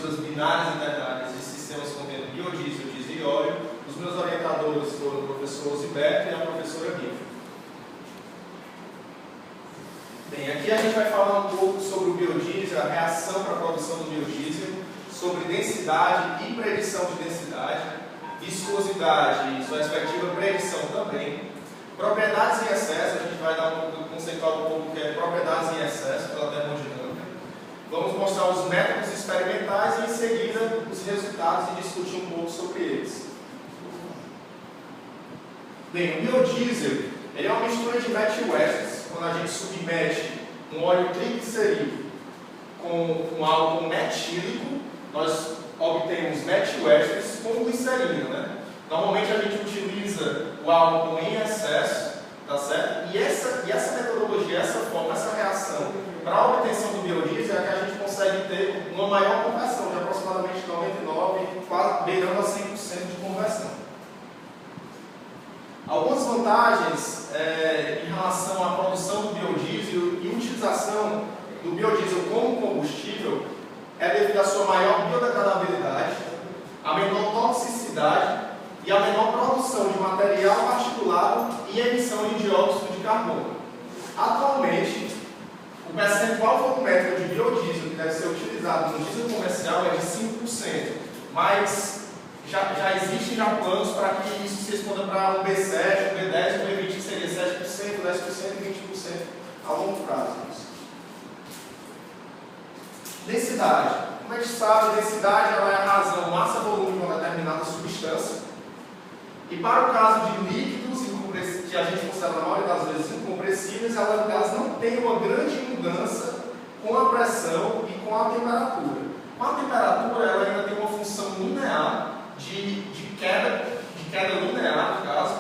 misturas binárias e ternárias de sistemas contendo biodiesel, diesel e óleo. Os meus orientadores foram o professor Osiberto e a professora Guilherme. Bem, aqui a gente vai falar um pouco sobre o biodiesel, a reação para a produção do biodiesel, sobre densidade e predição de densidade, viscosidade e sua respectiva predição também, propriedades em excesso, a gente vai conceituar um pouco o que é propriedades em excesso pela termodinâmica, vamos mostrar os métodos experimentais e em seguida os resultados e discutir um pouco sobre eles. Bem, o biodiesel ele é uma mistura de methyl-ésteres, quando a gente submete um óleo triglicerídeo com um álcool metílico, nós obtemos methyl-ésteres com glicerina, né? Normalmente a gente utiliza o álcool em excesso, tá certo? E essa metodologia, essa forma, essa reação para a obtenção do biodiesel é que a gente consegue ter uma maior conversão, de aproximadamente 99%, quase beirando a 100% de conversão. Algumas vantagens em relação à produção do biodiesel e utilização do biodiesel como combustível é devido à sua maior biodegradabilidade, a menor toxicidade e a menor produção de material particulado e emissão de dióxido de carbono. Atualmente, o percentual volumétrico de biodiesel que deve ser utilizado no diesel comercial é de 5%, mas já existem planos para que isso se responda para um B7, um B10, um B20, que seria 7%, 10% e 20% a longo prazo. Densidade. Como a gente sabe, a densidade ela é a razão massa-volume de uma determinada substância. E para o caso de líquidos que a gente considera na maioria das vezes incompressíveis, elas não têm uma grande mudança com a pressão e com a temperatura. Com a temperatura, ela ainda tem uma função linear de queda linear, no caso,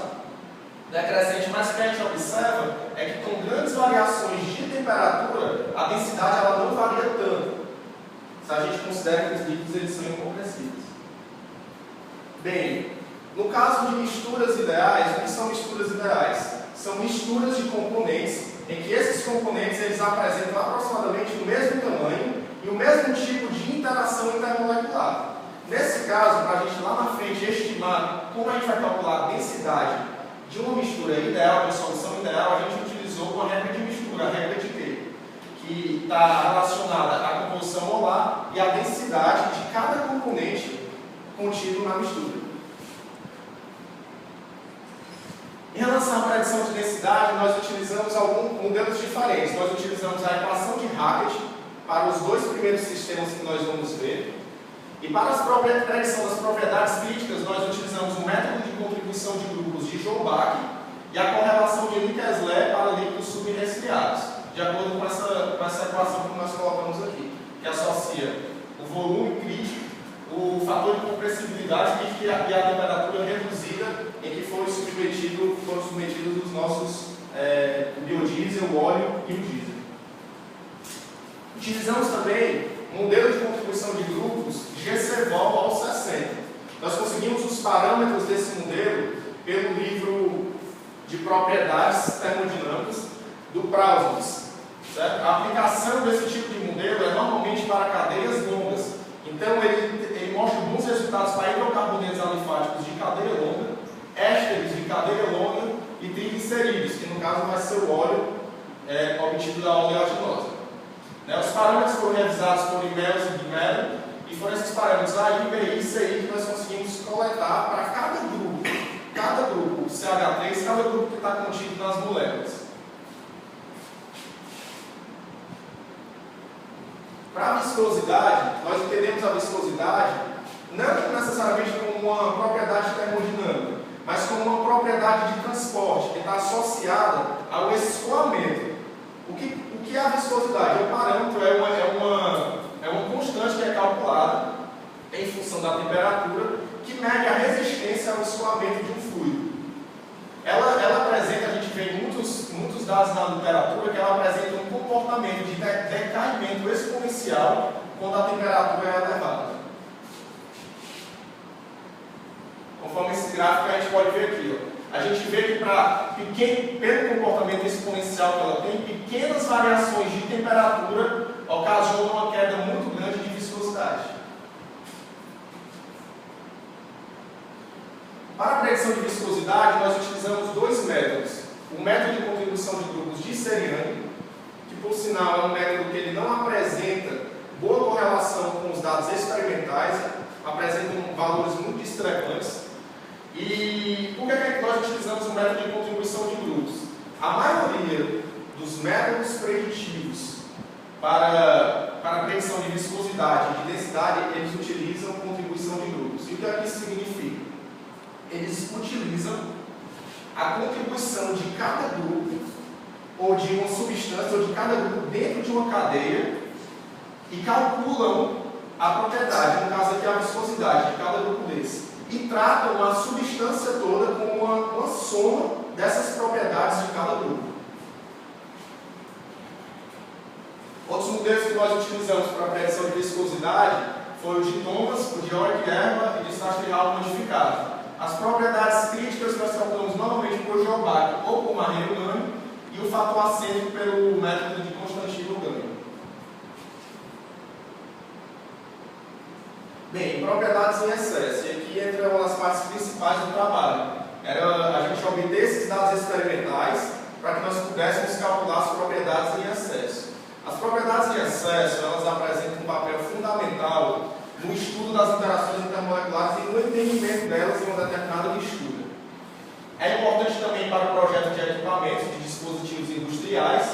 decrescente, mas o que a gente observa é que com grandes variações de temperatura, a densidade ela não varia tanto, se a gente considera que os líquidos eles são incompressíveis. Bem, no caso de misturas ideais, o que são misturas ideais? São misturas de componentes em que esses componentes eles apresentam aproximadamente o mesmo tamanho e o mesmo tipo de interação intermolecular. Nesse caso, para a gente lá na frente estimar como a gente vai calcular a densidade de uma mistura ideal, de uma solução ideal, a gente utilizou uma regra de mistura, a regra de K, que está relacionada à composição molar e à densidade de cada componente contido na mistura. Em relação à predição de densidade, nós utilizamos alguns modelos diferentes. Nós utilizamos a equação de Hackett para os dois primeiros sistemas que nós vamos ver. E para a predição das propriedades críticas, nós utilizamos o método de contribuição de grupos de Joubak e a correlação de Lee-Kessler para líquidos subresfriados, de acordo com essa equação que nós colocamos aqui, que associa o volume crítico, o fator de compressibilidade crítica e a temperatura reduzida em que foram submetidos os nossos biodiesel, o óleo e o diesel. Utilizamos também um modelo de contribuição de grupos GCVOL ao 60. Nós conseguimos os parâmetros desse modelo pelo livro de propriedades termodinâmicas do Prausnitz. A aplicação desse tipo de modelo é normalmente para cadeias longas. Então ele mostra bons resultados para hidrocarbonetos alifáticos de cadeia longa, ésteres de cadeia longa e triglicerídeos, que no caso vai ser o óleo obtido da oleaginosa. Os parâmetros foram revisados por Imelos e Guimero e foram esses parâmetros A, I, B, I, C, I que nós conseguimos coletar para cada grupo CH3, cada grupo que está contido nas moléculas. Para a viscosidade, nós entendemos a viscosidade não necessariamente como uma propriedade termodinâmica, mas como uma propriedade de transporte que está associada ao escoamento. O que é a viscosidade? O parâmetro é uma constante que é calculada em função da temperatura, que mede a resistência ao escoamento de um fluido. Ela apresenta, a gente vê em muitos dados na literatura, que ela apresenta um comportamento de decaimento exponencial quando a temperatura é elevada. Conforme esse gráfico a gente pode ver aqui, a gente vê que pelo comportamento exponencial que ela tem, pequenas variações de temperatura ocasionam uma queda muito grande de viscosidade. Para a predição de viscosidade, nós utilizamos dois métodos. O método de contribuição de grupos de Seriani, que por sinal é um método que ele não apresenta boa correlação com os dados experimentais, apresentam valores muito discrepantes. E por que é que nós utilizamos o método de contribuição de grupos? A maioria dos métodos preditivos para a predição de viscosidade e de densidade, eles utilizam contribuição de grupos. E o que isso significa? Eles utilizam a contribuição de cada grupo, ou de uma substância, ou de cada grupo dentro de uma cadeia, e calculam a propriedade, no caso aqui a viscosidade de cada grupo desse, e tratam a substância toda como uma soma dessas propriedades de cada grupo. Outros modelos que nós utilizamos para a predição de viscosidade foi o de Thomas, o de Org-Erba e de Sastrial modificado. As propriedades críticas nós calculamos normalmente por Geobac ou por Marrero-Gânio e o fator acênico pelo método de Constantino-Gânio. Bem, propriedades em excesso, e aqui entra uma das partes principais do trabalho. Era a gente obter esses dados experimentais para que nós pudéssemos calcular as propriedades em excesso. As propriedades em excesso, elas apresentam um papel fundamental no estudo das interações intermoleculares e no entendimento delas em uma determinada mistura. É importante também para o projeto de equipamentos, de dispositivos industriais,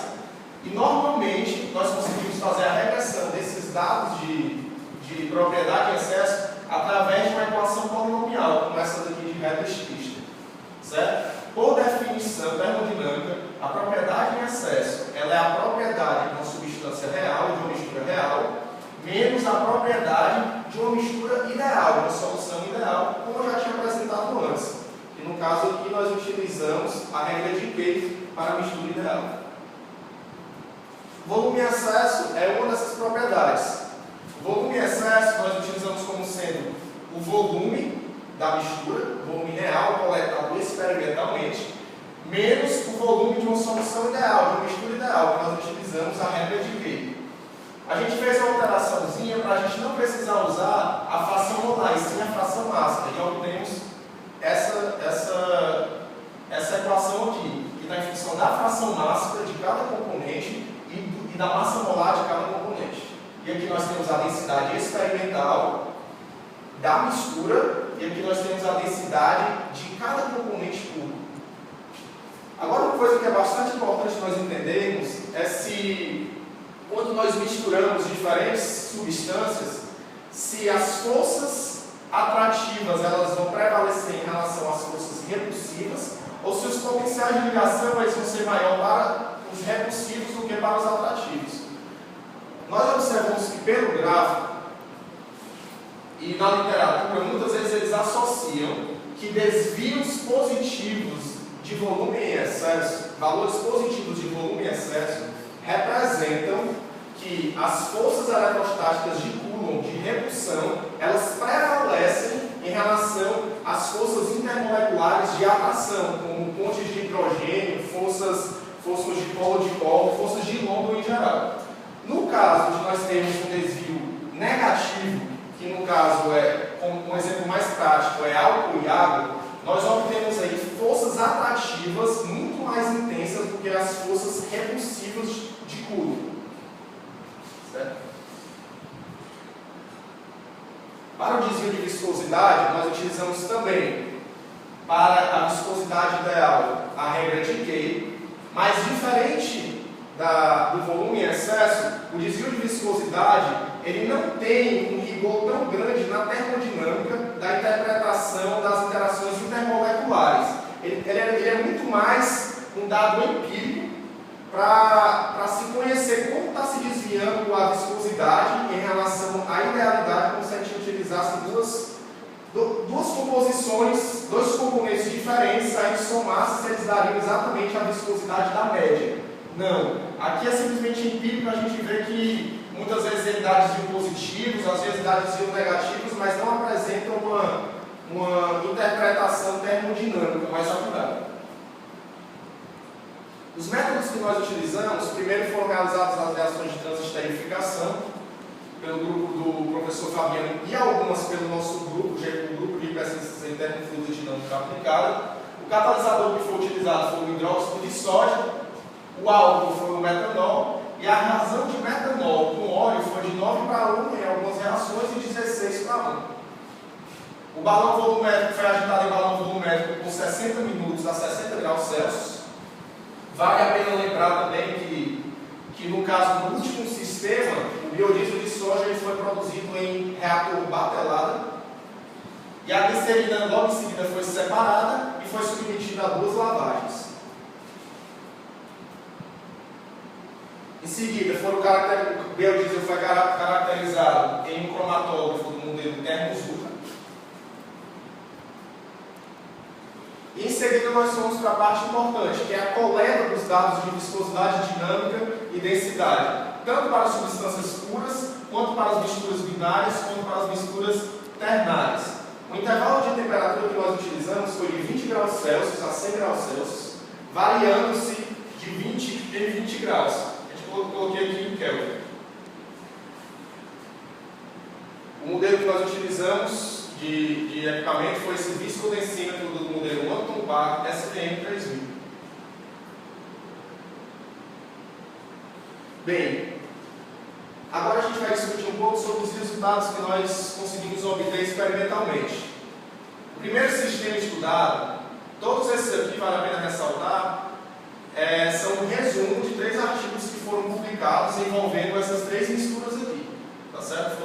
e normalmente nós conseguimos fazer a regressão desses dados de propriedade em excesso através de uma equação polinomial, como essa daqui de Hertz-Pfister, certo? Por definição termodinâmica, a propriedade em excesso ela é a propriedade de uma substância real, de uma mistura real, menos a propriedade de uma mistura ideal, de uma solução ideal, como eu já tinha apresentado antes. E no caso aqui nós utilizamos a regra de Kay para a mistura ideal. Volume em excesso é uma dessas propriedades. O volume em excesso nós utilizamos como sendo o volume da mistura, volume real coletado experimentalmente, menos o volume de uma solução ideal, de uma mistura ideal, que nós utilizamos a regra de Kay. A gente fez uma alteraçãozinha para a gente não precisar usar a fração molar, e sim a fração ácida, e obtemos essa equação aqui, que está em função da fração ácida de cada componente e da massa molar de cada componente. E aqui nós temos a densidade experimental da mistura, e aqui nós temos a densidade de cada componente puro. Agora, uma coisa que é bastante importante nós entendermos é se, quando nós misturamos diferentes substâncias, se as forças atrativas elas vão prevalecer em relação às forças repulsivas, ou se os potenciais de ligação eles vão ser maior para os repulsivos do que para os atrativos. Nós observamos que pelo gráfico e na literatura, muitas vezes eles associam que desvios positivos de volume em excesso, valores positivos de volume em excesso, representam que as forças eletrostáticas de Coulomb, de repulsão, elas prevalecem em relação às forças intermoleculares de atração, como pontes de hidrogênio, forças de polo, forças de London em geral. No caso de nós termos um desvio negativo, que no caso como um exemplo mais prático, é álcool e água, nós obtemos aí forças atrativas muito mais intensas do que as forças repulsivas de Coulomb. Certo? Para o desvio de viscosidade, nós utilizamos também, para a viscosidade ideal, a regra de Kay, mas diferente do volume em excesso, o desvio de viscosidade ele não tem um rigor tão grande na termodinâmica da interpretação das interações intermoleculares. Ele é muito mais um dado empírico para se conhecer como está se desviando a viscosidade em relação à idealidade, como se a gente utilizasse duas composições, dois componentes diferentes, aí somasse se eles dariam exatamente a viscosidade da média. Não. Aqui é simplesmente empírico, a gente vê que muitas vezes ele dá desvio positivos, às vezes dá desvio negativos, mas não apresentam uma interpretação termodinâmica mais apurada. Os métodos que nós utilizamos, primeiro foram realizadas as reações de transesterificação, pelo grupo do professor Fabiano e algumas pelo nosso grupo, o grupo de pesquisas em termofluidodinâmica aplicada. O catalisador que foi utilizado foi o hidróxido de sódio, o álcool foi o metanol, e a razão de metanol com óleo foi de 9 para 1 em algumas reações e 16 para 1. O balão volumétrico foi agitado em balão volumétrico por 60 minutos a 60 graus Celsius. Vale a pena lembrar também que no caso do último sistema, o biodiesel de soja ele foi produzido em reator batelada e a glicerina logo em seguida foi separada e foi submetida a 2 lavagens. Em seguida, o biodiesel foi caracterizado em um cromatógrafo do modelo Thermozuca. E em seguida nós vamos para a parte importante, que é a coleta dos dados de viscosidade dinâmica e densidade, tanto para as substâncias puras, quanto para as misturas binárias, quanto para as misturas ternárias. O intervalo de temperatura que nós utilizamos foi de 20 graus Celsius a 100 graus Celsius, variando-se de 20 em 20 graus. A gente coloquei aqui em Kelvin. O modelo que nós utilizamos de equipamento foi esse viscodensímetro do modelo Anton Bar SPM3000. Bem, agora a gente vai discutir um pouco sobre os resultados que nós conseguimos obter experimentalmente. O primeiro sistema estudado, todos esses aqui, vale a pena ressaltar, são um resumo de 3 artigos que foram publicados envolvendo essas 3 misturas aqui. Tá certo?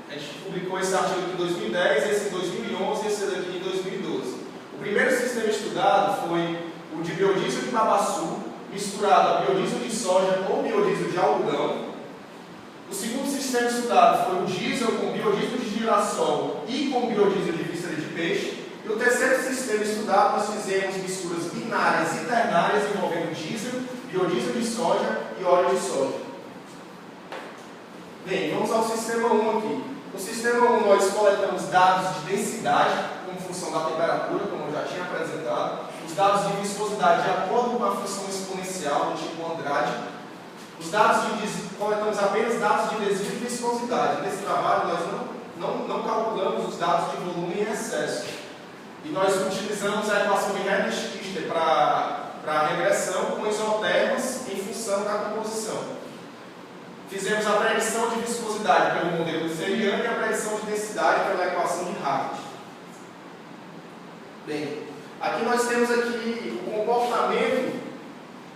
A gente publicou esse artigo aqui em 2010, esse em 2011 e esse daqui em 2012. O primeiro sistema estudado foi o de biodiesel de babaçu misturado a biodiesel de soja ou biodiesel de algodão. O segundo sistema estudado foi o diesel com biodiesel de girassol e com biodiesel de víscera de peixe. E o terceiro sistema estudado nós fizemos misturas binárias e ternárias envolvendo diesel, biodiesel de soja e óleo de soja. Bem, vamos ao sistema 1 aqui. No sistema 1 nós coletamos dados de densidade, como função da temperatura, como eu já tinha apresentado, os dados de viscosidade de acordo com a função exponencial do tipo Andrade. Coletamos apenas dados de desvio de viscosidade. Nesse trabalho nós não calculamos os dados de volume em excesso. E nós utilizamos a equação de Herrmann-Stichter para a regressão com isotermas em função da composição. Fizemos a predição de viscosidade pelo modelo seriano e a predição de densidade pela equação de Hackett. Bem, aqui nós temos aqui o comportamento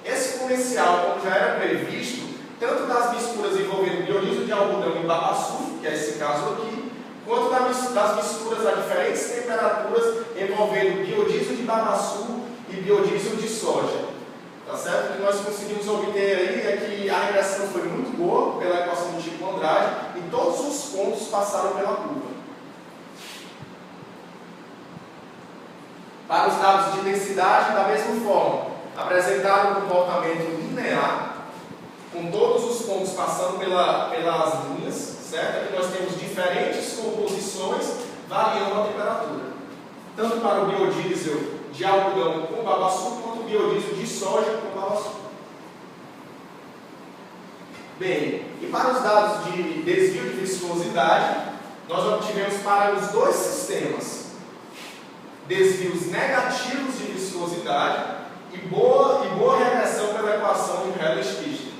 exponencial, como já era previsto, tanto das misturas envolvendo biodiesel de algodão e babaçu, que é esse caso aqui, quanto das misturas a diferentes temperaturas envolvendo biodiesel de babaçu e biodiesel de soja. Tá certo? O que nós conseguimos obter aí é que a regressão foi muito boa pela equação do tipo Andrade e todos os pontos passaram pela curva. Para os dados de densidade, da mesma forma, apresentaram um comportamento linear, com todos os pontos passando pelas linhas, certo? Aqui nós temos diferentes composições variando a temperatura, tanto para o biodiesel de algodão com babaçu, quanto o biodiesel de soja com babaçu. Bem, e para os dados de desvio de viscosidade, nós obtivemos para os 2 sistemas desvios negativos de viscosidade e boa regressão pela equação de Herrmann-Stichter.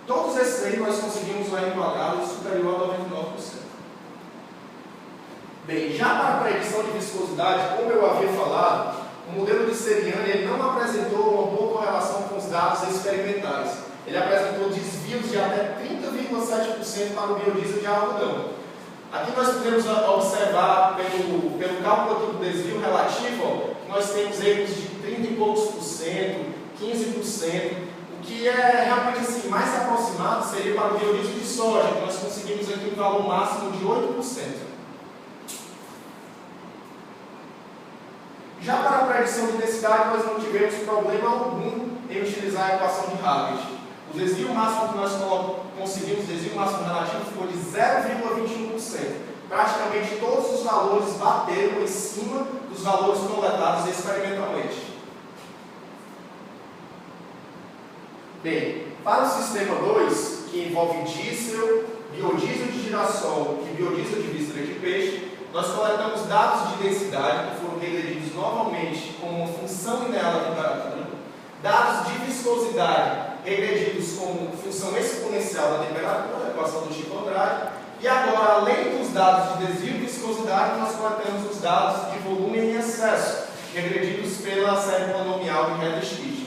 Todos esses aí nós conseguimos um R quadrado superior a 99%. Bem, já para a predição de viscosidade, como eu havia falado, o modelo de Seriani ele não apresentou uma boa correlação com os dados experimentais. Ele apresentou desvios de até 30,7% para o biodiesel de algodão. Aqui nós podemos observar, pelo cálculo aqui do desvio relativo, que nós temos erros de 30 e poucos por cento, 15%, o que é realmente assim, mais aproximado seria para o biodiesel de soja, que nós conseguimos aqui um valor máximo de 8%. Já para a predição de densidade, nós não tivemos problema algum em utilizar a equação de Hackett. O desvio máximo que nós conseguimos, o desvio máximo relativo, ficou de 0,21%. Praticamente todos os valores bateram em cima dos valores coletados experimentalmente. Bem, para o sistema 2, que envolve diesel, biodiesel de girassol e biodiesel de víscera de peixe, nós coletamos dados de densidade, que foram regredidos novamente com uma função linear da temperatura, dados de viscosidade, regredidos como função exponencial da temperatura, a equação do Chico-Andrade, e agora, além dos dados de desvio e viscosidade, nós coletamos os dados de volume em excesso, regredidos pela série polinomial de reta esquista.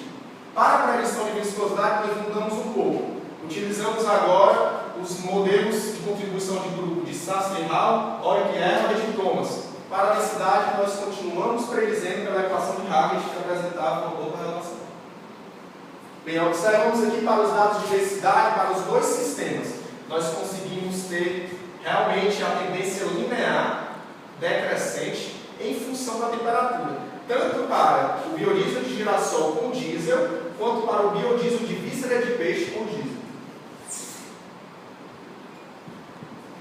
Para a predição de viscosidade, nós mudamos um pouco. Utilizamos agora os modelos de contribuição de grupo de Sastre-Hall, Oich-Erba e de Thomas. Para a densidade, nós continuamos predizendo pela equação de Hackett, que apresentava uma boa relação. Bem, observamos aqui para os dados de densidade para os dois sistemas. Nós conseguimos ter realmente a tendência linear decrescente em função da temperatura, tanto para o biodiesel de girassol com diesel, quanto para o biodiesel de víscera de peixe com diesel.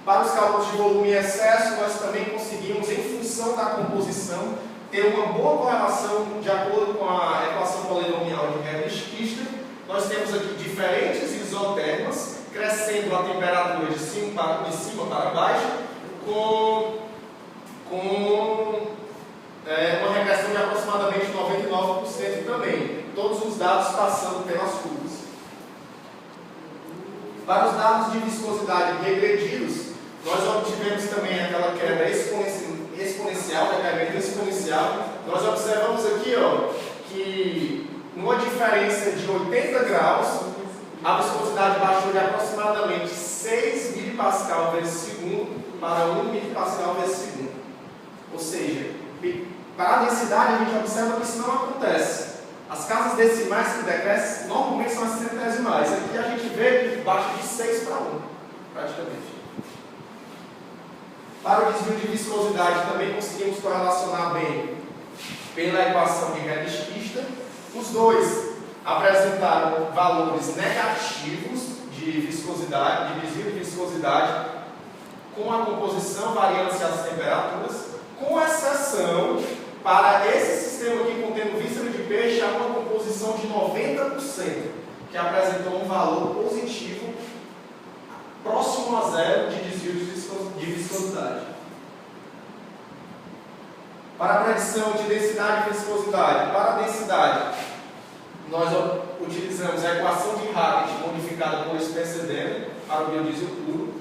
Para os cálculos de volume e excesso, nós também conseguimos, em função da composição, ter uma boa correlação de acordo com a equação polinomial de reta esquista. Nós temos aqui diferentes isotermas, crescendo a temperatura de cima para baixo, com uma regressão de aproximadamente 99% também. Todos os dados passando pelas curvas. Para os dados de viscosidade regredidos, nós obtivemos também aquela queda exponencial, decaimento exponencial. Nós observamos aqui que numa diferença de 80 graus, a viscosidade baixou de aproximadamente 6 mPa vezes segundo para 1 mPa vezes segundo. Ou seja, para a densidade a gente observa que isso não acontece. As casas decimais que decrescem normalmente são as centesimais. Aqui a gente vê que baixa de 6 para 1, praticamente. Para o desvio de viscosidade também conseguimos correlacionar bem pela equação de reta esquista. Os dois apresentaram valores negativos de viscosidade, de desvio de viscosidade, com a composição variando-se as temperaturas, com exceção para esse sistema aqui contendo víscera de peixe, há uma composição de 90%, que apresentou um valor positivo próximo a zero de desvio de viscosidade. Para a predição de densidade e viscosidade, para a densidade, nós utilizamos a equação de Hackett modificada por Spencer-Denham para o biodiesel puro.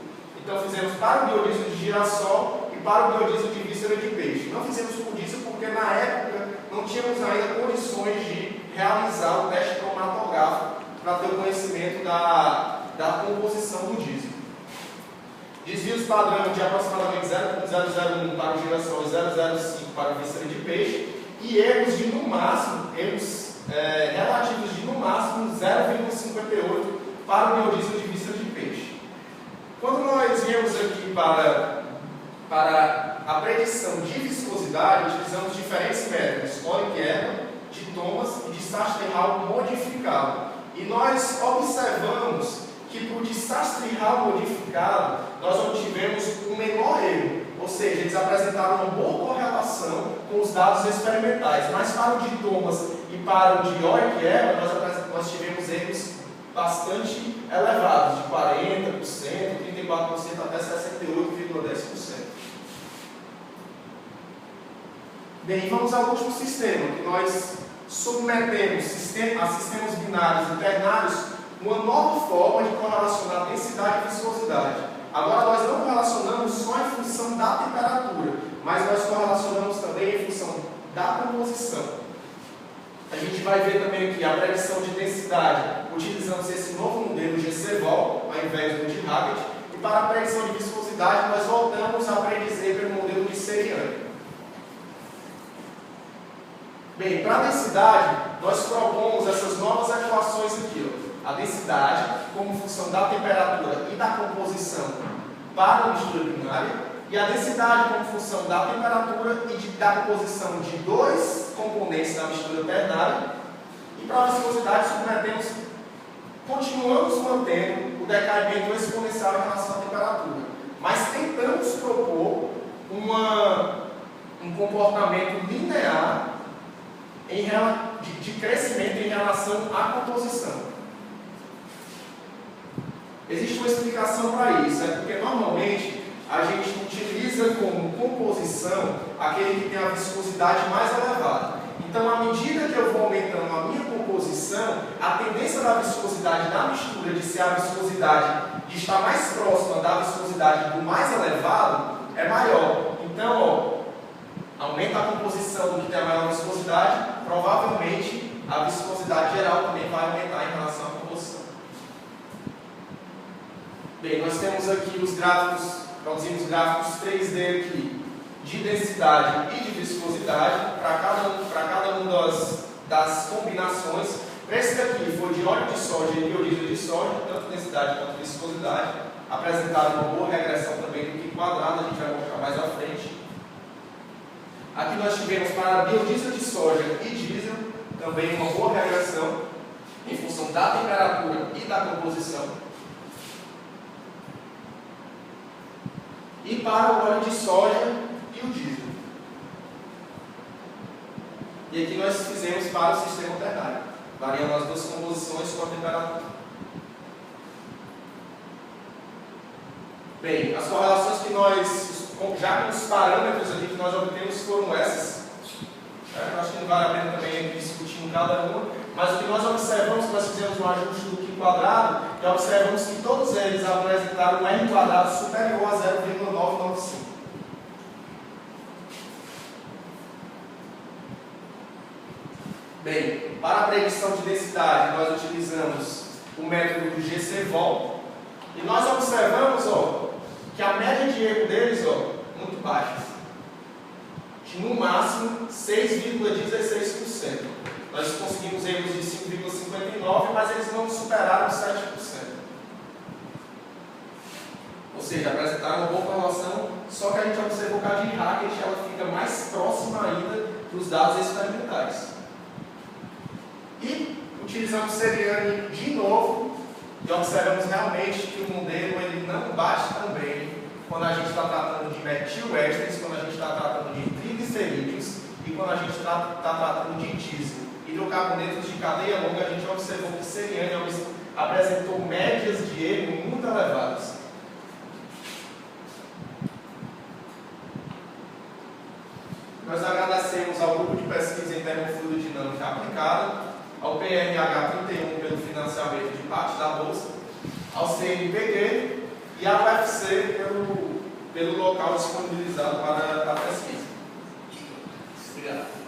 Então fizemos para o biodiesel de girassol e para o biodiesel de víscera de peixe. Não fizemos por diesel porque na época não tínhamos ainda condições de realizar o teste cromatográfico para ter o conhecimento da composição do diesel. Desvios padrão de aproximadamente 0,001 para o girassol e 0,05 para a víscera de peixe, e erros de no máximo, relativos de no máximo 0,58 para o biodiesel de víscera de peixe. Quando nós viemos aqui para a predição de viscosidade, utilizamos diferentes métodos, Oich-Erba, de Thomas e de Sastre-Hall modificado. E nós observamos que para o de Sastre-Hall modificado, nós obtivemos um menor erro, ou seja, eles apresentaram uma boa correlação com os dados experimentais, mas para o de Thomas e para o de Oich-Erba, nós tivemos erros bastante elevados, de 40%, 34% até 68,10%. Bem, vamos ao último sistema, que nós submetemos a sistemas binários e ternários uma nova forma de correlacionar densidade e viscosidade. Agora nós não correlacionamos só em função da temperatura, mas nós correlacionamos também em função da composição. A gente vai ver também aqui a predição de densidade, utilizando esse novo modelo GC-Vol, ao invés do de Hackett, e para a predição de viscosidade nós voltamos a predizer pelo modelo de Seriani. Bem, para a densidade, nós propomos essas novas equações aqui. A densidade, como função da temperatura e da composição para a mistura binária, e a densidade como função da temperatura e da composição de dois componentes da mistura ternária. E para a viscosidade, continuamos mantendo o decaimento exponencial em relação à temperatura, mas tentamos propor um comportamento linear de crescimento em relação à composição. Existe uma explicação para isso, porque normalmente a gente utiliza como composição aquele que tem a viscosidade mais elevada. Então, à medida que eu vou aumentando a minha composição, a tendência da viscosidade da mistura de ser a viscosidade de estar mais próxima da viscosidade do mais elevado é maior. Então, aumenta a composição do que tem a maior viscosidade, provavelmente a viscosidade geral também vai aumentar em relação à composição. Bem, nós temos aqui os gráficos, produzimos gráficos 3D aqui de densidade e de viscosidade para cada uma das combinações. Esse daqui foi de óleo de soja e biodiesel de soja, tanto densidade quanto viscosidade, apresentaram uma boa regressão também do que quadrado, a gente vai mostrar mais à frente. Aqui nós tivemos para biodiesel de soja e diesel também uma boa regressão em função da temperatura e da composição. E para o óleo de soja e o diesel. E aqui nós fizemos para o sistema ternário, variando as duas composições com a temperatura. Bem, as correlações que nós, já com os parâmetros aqui que nós obtemos foram essas. Eu acho que não vale a pena também discutir em cada uma, mas o que nós observamos, nós fizemos um ajuste do Q quadrado e observamos que todos eles apresentaram um R quadrado superior a 0,995. Bem, para a predição de densidade, nós utilizamos o método do GC-Vol e nós observamos que a média de erro deles muito baixa, de no máximo 6,16%. Nós conseguimos erros de 5,59%, mas eles não superaram 7%. Ou seja, apresentaram uma boa correlação, só que a gente observou que a de Hackett ela fica mais próxima ainda dos dados experimentais. E utilizamos Seriani de novo e observamos realmente que o modelo ele não bate tão bem quando a gente está tratando de metil-ésteres, quando a gente está tratando de triglicerídeos e quando a gente está tratando de diesel. Hidrocarbonetos de cadeia longa, a gente observou que Seriani apresentou médias de erro muito elevadas. Nós agradecemos ao grupo de pesquisa em termofluidodinâmica aplicada, ao PRH 31 pelo financiamento de parte da bolsa, ao CNPq e ao UFC pelo local disponibilizado para a pesquisa. Obrigado.